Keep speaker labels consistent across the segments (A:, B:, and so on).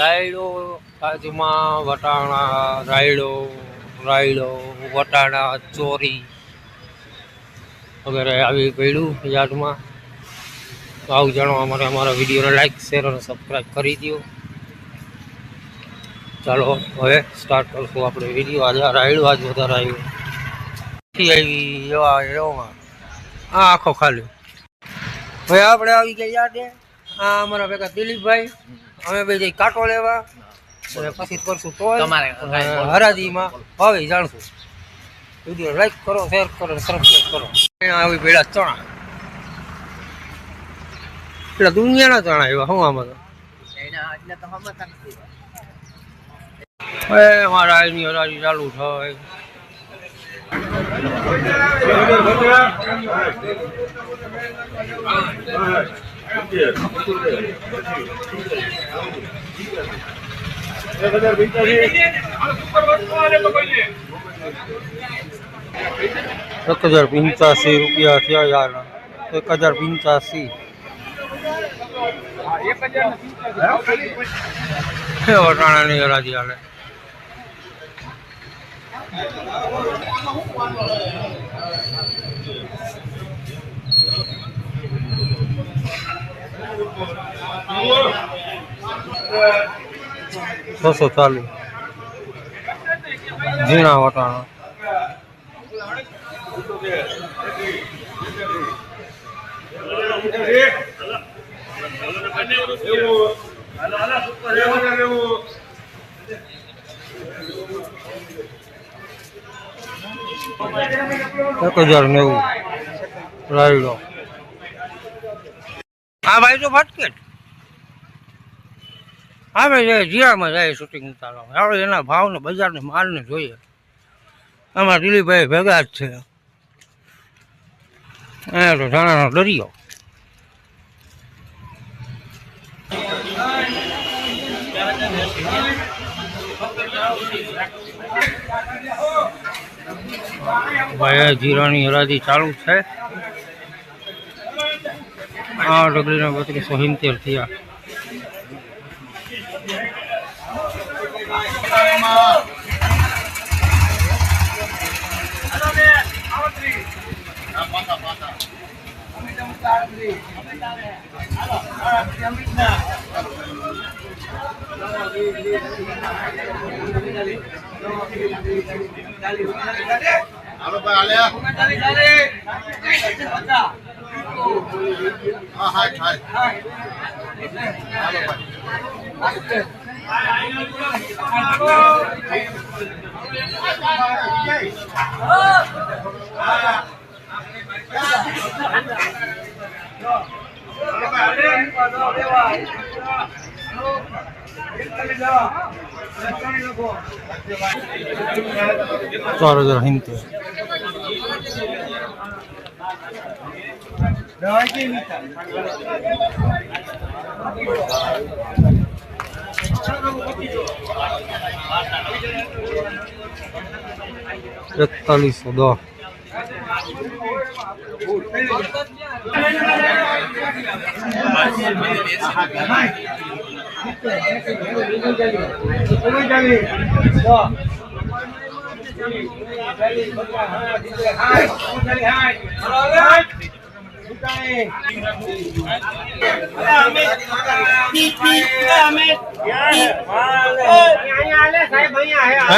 A: રાયડો બાજુમાં વટાણા રાયડો વટાણા ચોરી વગેરે આવી પડ્યું યાર્ડમાં. તો આવું જાણવા માટે અમારા વિડીયોને લાઈક શેર અને સબસ્ક્રાઈબ કરી દો. ચાલો હવે સ્ટાર્ટ કરશું આપણે વિડીયો. આજે રાયડું આજ વધારે આવ્યું આવી એવામાં આ આખો ખાલી. હવે આપણે આવી ગયા યાદે. આ અમારા ભેગા દિલીપભાઈ, અમે બે જઈ કાંટો લેવા અને પછી કરશું તો હરાજીમાં હવે જાણશું. વિડીયો લાઈક કરો, શેર કરો, સબસ્ક્રાઈબ કરો. આવી પેલા ચણા એટલે દુનિયાના ચણા એવા હું આમાં તો હવે મારા આઈની હરાજી ચાલુ થાય. ₹1085 થયા યાર. 1085 વટાણાની હરાજી હાલે. ₹640 ઝીણા વટાણા. ₹1090 રાયડો. હા ભાઈ તો ફટકેટ. હા ભાઈ જીરામાં જાય શૂટિંગ ઉતારવા. આપણે એના ભાવને બજારને માલને જોઈએ. આમાં દિલીપભાઈ ભેગા જ છે. અહીંયા તો ધાણાનો દરિયો. ભાઈ જીરાની હરાજી ચાલુ છે. આ ડગલીના 3270 થયા.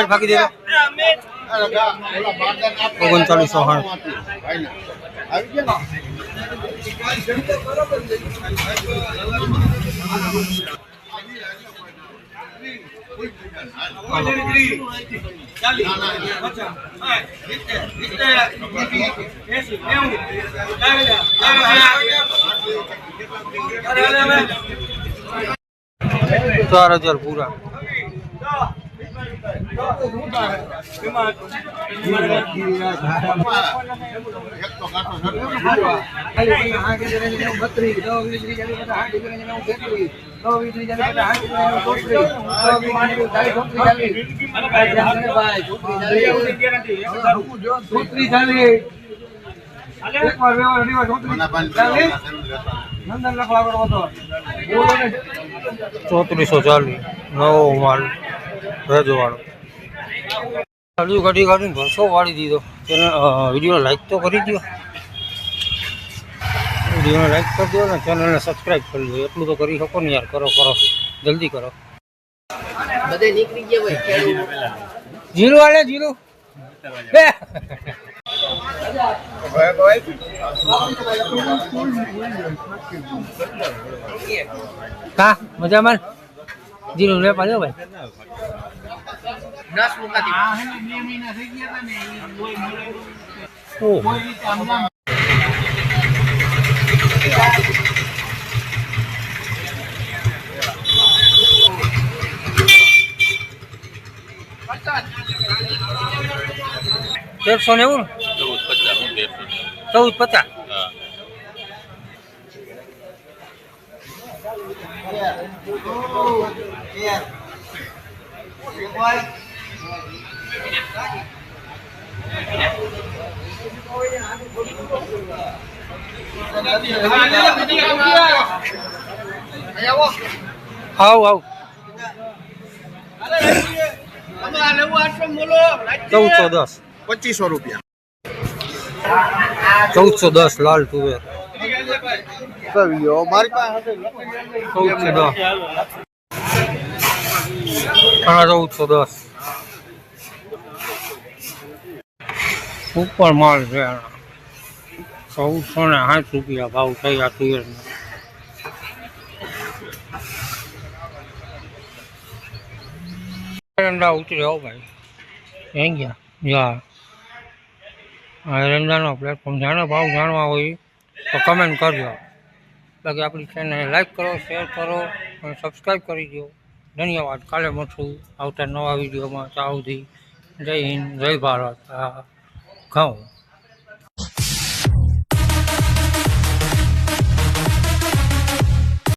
A: બાકી દે 4000 પૂરા. ₹3440 નવો માલ રજવાડો. હજુ ઘડી કાઢીને ભરસો વાળી દીધો. વિડીયો લાઈક તો કરી દો, વિડીયોને લાઈક કરી દો ને ચેનલને સબસ્ક્રાઈબ કરી દો. એટલું તો કરી શકો ને યાર. કરો જલ્દી કરો.
B: બધે નીકળી ગયા ભાઈ.
A: જીરું આલે જીરું બે હા મજામાં જીરું લે પાડ્યો ભાઈ.
B: 10 મુકાતી.
A: ઓહ 1390 1450. આવ 1410
B: ₹2500.
A: 1410 લાલ તુવેર.
B: મારી પાસે
A: 1410 1410 ઉપર માલ છે. 1460 ભાવ થઈ આ તુવેરનો. એરંડા ઉતરે હો ભાઈ. ક્યાં ગયા યા એરંડાનો પ્લેટફોર્મ જાણે ભાવ જાણવા હોય તો કમેન્ટ કરજો. બાકી આપણી ચેનલને લાઈક કરો, શેર કરો અને સબસ્ક્રાઈબ કરી દો. ધન્યવાદ. કાલે મળશું આવતા નવા વિડીયોમાં. ત્યાં સુધી જય હિન્દ, જય ભારત. ઘઉં